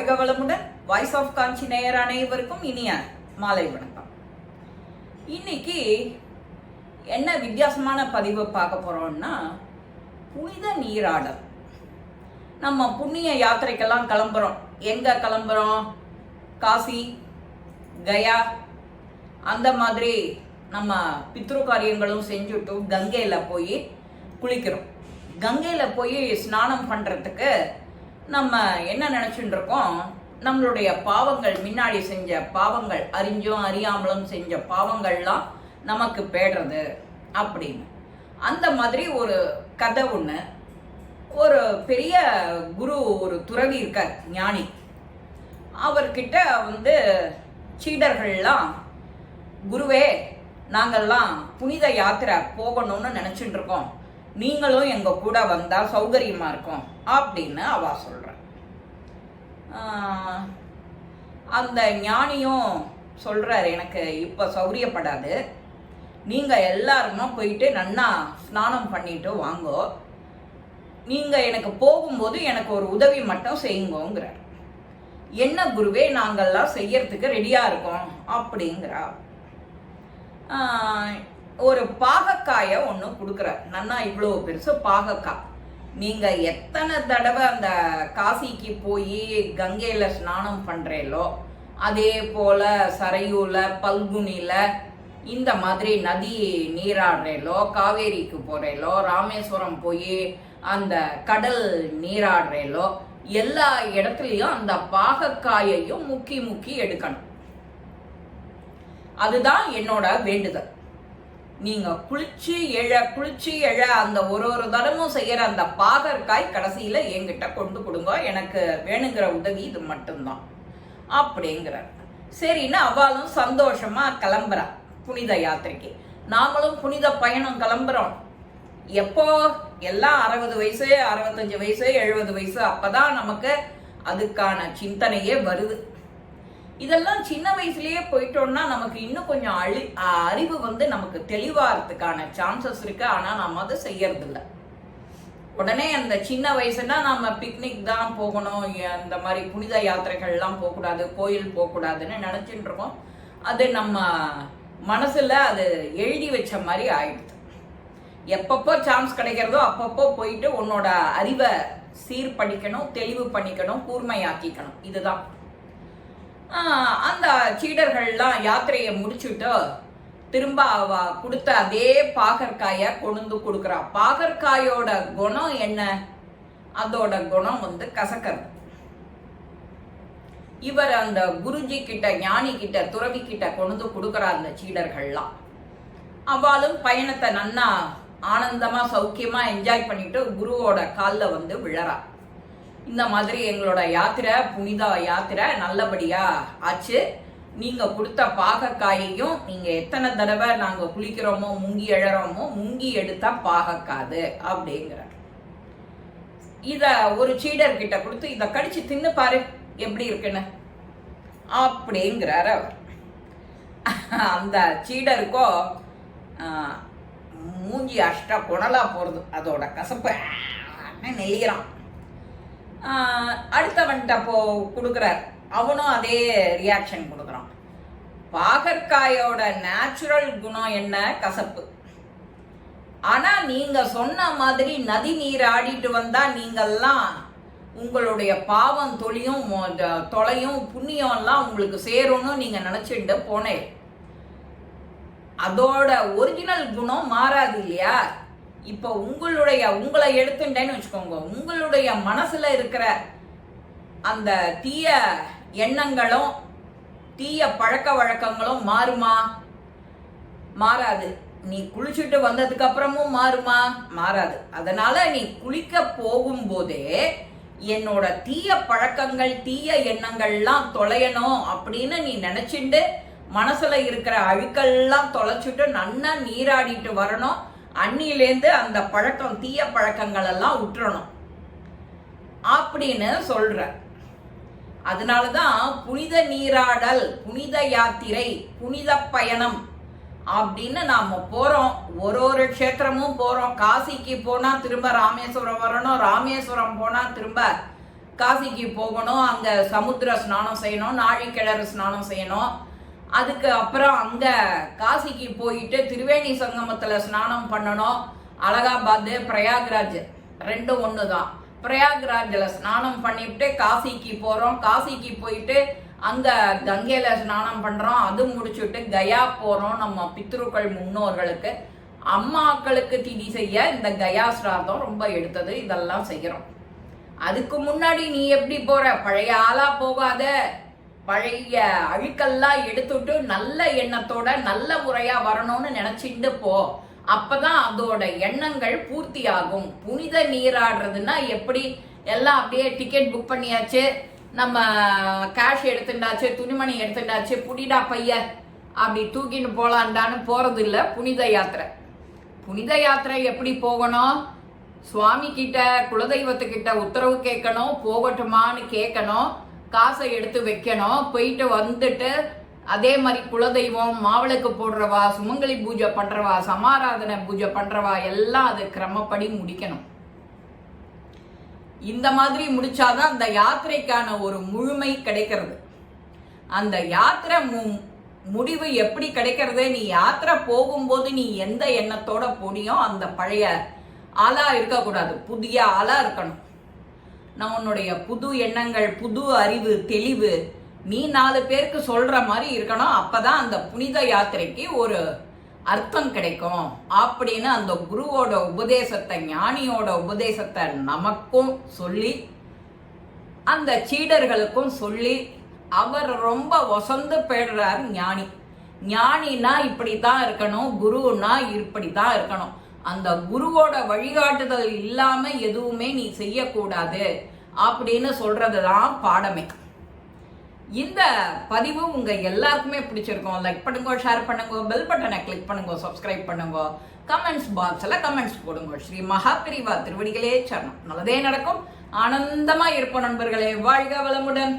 வாழ்க வளமுடன். Voice of காஞ்சி நேயர் அனைவருக்கும் இனிய மாலை வணக்கம். இன்னைக்கு என்ன வித்தியாசமான பதிவு பார்க்க போறோம்னா, புனித நீராடல். நம்ம புண்ணிய யாத்திரைக்கெல்லாம் கிளம்புறோம். எங்க கிளம்புறோம்? காசி, கயா, அந்த மாதிரி நம்ம பித்ரு காரியங்களும் செஞ்சுட்டு கங்கையில போய் குளிக்கிறோம். கங்கையில போய் ஸ்நானம் பண்றதுக்கு நம்ம என்ன நினைச்சுட்டு இருக்கோம், நம்மளுடைய பாவங்கள், முன்னாடி செஞ்ச பாவங்கள், அறிஞ்சும் அறியாமலும் செஞ்ச பாவங்கள்லாம் நமக்கு பேடுறது அப்படின்னு. அந்த மாதிரி ஒரு கதை ஒண்ணு. ஒரு பெரிய குரு, ஒரு துறவி இருக்கார், ஞானி. அவர்கிட்ட சீடர்கள்லாம், குருவே, நாங்கள்லாம் புனித யாத்திரை போகணும்னு நினைச்சுட்டு இருக்கோம், நீங்களும் எங்க கூட வந்தா சௌகரியமா இருக்கும் அப்படின்னு அவ சொல்ற. அந்த ஞானியும் சொல்றாரு, எனக்கு இப்ப சௌரியப்படாது, நீங்க எல்லாருமா போயிட்டு நன்னா ஸ்நானம் பண்ணிட்டு வாங்கோ, நீங்க எனக்கு போகும்போது எனக்கு ஒரு உதவி மட்டும் செய்யுங்கோங்கிறார். என்ன குருவே, நாங்கள்லாம் செய்யறதுக்கு ரெடியா இருக்கோம் அப்படிங்கிறா. ஒரு பாகக்காயை ஒன்று கொடுக்குறார். நன்னா இவ்வளோ பெருசு பாகக்காய். நீங்கள் எத்தனை தடவை அந்த காசிக்கு போய் கங்கையில் ஸ்நானம் பண்ணுறீங்களோ, அதே போல் சரையூல, பல்குனியில் இந்த மாதிரி நதி நீராடுறீங்களோ, காவேரிக்கு போகிறீங்களோ, ராமேஸ்வரம் போய் அந்த கடல் நீராடுறீங்களோ, எல்லா இடத்துலையும் அந்த பாகக்காயையும் முக்கி முக்கி எடுக்கணும். அதுதான் என்னோட வேண்டுதல். நீங்க குளிச்சு எழ அந்த ஒரு தடமும் செய்யற அந்த பாகற்காய் கடைசியில என்கிட்ட கொண்டு கொடுங்க, எனக்கு வேணுங்கிற உதவி இது மட்டும்தான் அப்படிங்கிறார். சரின்னு அவளும் சந்தோஷமா கிளம்புறா புனித யாத்திரைக்கு. நாமளும் புனித பயணம் கிளம்புறோம். எப்போ எல்லாம் 60 வயசு, 65 வயசு, 70 வயசு, அப்பதான் நமக்கு அதுக்கான சிந்தனையே வருது. இதெல்லாம் சின்ன வயசுலயே போயிட்டோம்னா நமக்கு இன்னும் கொஞ்சம் அறிவு நமக்கு தெளிவாகிறதுக்கான சான்சஸ் இருக்கு. ஆனா நம்ம அதை செய்யறது இல்லை. உடனே அந்த சின்ன வயசுனா நம்ம பிக்னிக் தான் போகணும், அந்த மாதிரி புனித யாத்திரைகள்லாம் போகக்கூடாது, கோயில் போகக்கூடாதுன்னு நினைச்சுட்டு இருக்கோம். அது நம்ம மனசுல அது எழுதி வச்ச மாதிரி ஆயிடுது. எப்பப்போ சான்ஸ் கிடைக்கிறதோ அப்பப்போ போயிட்டு உன்னோட அறிவை சீர்படிக்கணும், தெளிவு பண்ணிக்கணும், கூர்மையாக்கிக்கணும். இதுதான். அந்த சீடர்கள்லாம் யாத்திரையை முடிச்சுட்டு திரும்ப அவ கொடுத்த அதே பாகற்காய கொண்டு கொடுக்குறா. பாகற்காயோட குணம் என்ன? அதோட குணம் கசக்கிறது. இவர் அந்த குருஜி கிட்ட, ஞானி கிட்ட, துறவி கிட்ட கொண்டு கொடுக்குறா அந்த சீடர்கள்லாம். அவளும் பயணத்தை நன்னா ஆனந்தமா சௌக்கியமா என்ஜாய் பண்ணிட்டு குருவோட காலில் விழறா. இந்த மாதிரி எங்களோட யாத்திரை, புனித யாத்திரை நல்லபடியா ஆச்சு. நீங்க கொடுத்த பாகக்காயையும், நீங்க எத்தனை தடவை நாங்க குளிக்கிறோமோ, முங்கி எழறோமோ, முங்கி எடுத்தா பாகக்காது அப்படிங்கிற. இத ஒரு சீடர் கிட்ட கொடுத்து, இத கடிச்சு தின்னு பாரு எப்படி இருக்குன்னு அப்படிங்கிறார் அவர். அந்த சீடருக்கோ மூஞ்சி அஷ்ட குணலா போறது, அதோட கசப்பு நெளிகிறான். அடுத்தவன்ட்ட கொடுக்குறார், அவனும் அதே ரியாக்ஷன் கொடுக்குறான். பாகற்காயோட நேச்சுரல் குணம் என்ன? கசப்பு. ஆனா நீங்க சொன்ன மாதிரி நதி நீர் ஆடிட்டு வந்தா நீங்கெல்லாம் உங்களுடைய பாவம் தொலையும் புண்ணியம் எல்லாம் உங்களுக்கு சேரும்னு நீங்க நினைச்சுட்டு போனேன். அதோட ஒரிஜினல் குணம் மாறாது இல்லையா? இப்ப உங்களை எடுத்துட்டேன்னு வச்சுக்கோங்க, உங்களுடைய மனசுல இருக்கிற அந்த தீய எண்ணங்களும் தீய பழக்க வழக்கங்களும் மாறுமா? மாறாது. நீ குளிச்சுட்டு வந்ததுக்கு அப்புறமும் மாறுமா? மாறாது. அதனால நீ குளிக்க போகும்போதே என்னோட தீய பழக்கங்கள், தீய எண்ணங்கள்லாம் தொலையணும் அப்படின்னு நீ நினைச்சுட்டு மனசுல இருக்கிற அழுக்கெல்லாம் தொலைச்சுட்டு நன்னா நீராடிட்டு வரணும். அன்னிலேருந்து அந்த பழக்கம், தீய பழக்கங்கள் எல்லாம் விட்டுறணும் அப்படின்னு சொல்ற. அதனாலதான் புனித நீராடல், புனித யாத்திரை, புனித பயணம் அப்படின்னு நாம போறோம். ஒரு க்ஷேத்திரமும் போறோம். காசிக்கு போனா திரும்ப ராமேஸ்வரம் வரணும், ராமேஸ்வரம் போனா திரும்ப காசிக்கு போகணும், அங்கே சமுத்திர ஸ்நானம் செய்யணும், நாழிக்கிணறு ஸ்நானம் செய்யணும். அதுக்கு அப்புறம் அங்கே காசிக்கு போயிட்டு திரிவேணி சங்கமத்தில் ஸ்நானம் பண்ணணும். அலகாபாத் பிரயாக்ராஜ் ரெண்டும் ஒன்று தான். பிரயாக்ராஜில் ஸ்நானம் பண்ணிவிட்டு காசிக்கு போகிறோம். காசிக்கு போயிட்டு அங்கே கங்கையில் ஸ்நானம் பண்ணுறோம். அது முடிச்சுட்டு கயா போகிறோம். நம்ம பித்ருக்கள் முன்னோர்களுக்கு அம்மாக்களுக்கு திதி செய்ய இந்த கயா ஸ்ராதம் ரொம்ப எடுத்தது. இதெல்லாம் செய்கிறோம். அதுக்கு முன்னாடி நீ எப்படி போற? பழைய ஆளா போகாத. பழைய அழுக்கெல்லாம் எடுத்துட்டு நல்ல எண்ணத்தோட நல்ல முறையா வரணும்னு நினைச்சிட்டு போ. அப்பதான் அதோட எண்ணங்கள் பூர்த்தி ஆகும். புனித நீராடுறதுன்னா எப்படி? எல்லாம் அப்படியே டிக்கெட் புக் பண்ணியாச்சு, நம்ம கேஷ் எடுத்துட்டாச்சு, துணிமணி எடுத்துட்டாச்சு, புடிடா பைய அப்படி தூக்கிட்டு போலான்டான்னு போறது இல்லை புனித யாத்திரை. புனித யாத்திரை எப்படி போகணும்? சுவாமி கிட்ட குலதெய்வத்துக்கிட்ட உத்தரவு கேட்கணும், போகட்டுமான்னு கேட்கணும், காசை எடுத்து வைக்கணும். போயிட்டு வந்துட்டு அதே மாதிரி குலதெய்வம், மாவிளக்கு போடுறவா, சுமங்கலி பூஜை பண்றவா, சமாராதனை பூஜை பண்றவா எல்லாம் அது கிரமப்படி முடிக்கணும். இந்த மாதிரி முடிச்சாதான் அந்த யாத்திரைக்கான ஒரு முழுமை கிடைக்கிறது. அந்த யாத்திரை முடிவு எப்படி கிடைக்கிறது? நீ யாத்திரை போகும்போது நீ எந்த எண்ணத்தோட போனியோ அந்த பழைய ஆளா இருக்கக்கூடாது, புதிய ஆளா இருக்கணும். உன்னுடைய புது எண்ணங்கள், புது அறிவு, தெளிவு நீ 4 பேருக்கு சொல்ற மாதிரி இருக்கணும். அப்பதான் அந்த புனித யாத்திரைக்கு ஒரு அர்த்தம் கிடைக்கும் அப்படின்னு அந்த குருவோட உபதேசத்தை, ஞானியோட உபதேசத்தை நமக்கும் சொல்லி அந்த சீடர்களுக்கும் சொல்லி அவர் ரொம்ப வசந்து போயிடுறார் ஞானி. ஞானினா இப்படித்தான் இருக்கணும், குருன்னா இப்படித்தான் இருக்கணும். அந்த குருவோட வழிகாட்டுதல் இல்லாம எதுவுமே நீ செய்யக்கூடாது அப்படின்னு சொல்றதுதான் பாடமே. இந்த பதிவு உங்க எல்லாருக்குமே பிடிச்சிருக்கும். லைக் பண்ணுங்க, ஷேர் பண்ணுங்க, பெல் பட்டனை கிளிக் பண்ணுங்க, சப்ஸ்கிரைப் பண்ணுங்க, கமெண்ட்ஸ் பாக்ஸ்ல கமெண்ட்ஸ் போடுங்க. ஸ்ரீ மகாபிரிவா திருவடிகளே சரணம். நல்லதே நடக்கும். ஆனந்தமா இருப்போம் நண்பர்களே. வாழ்க வளமுடன்.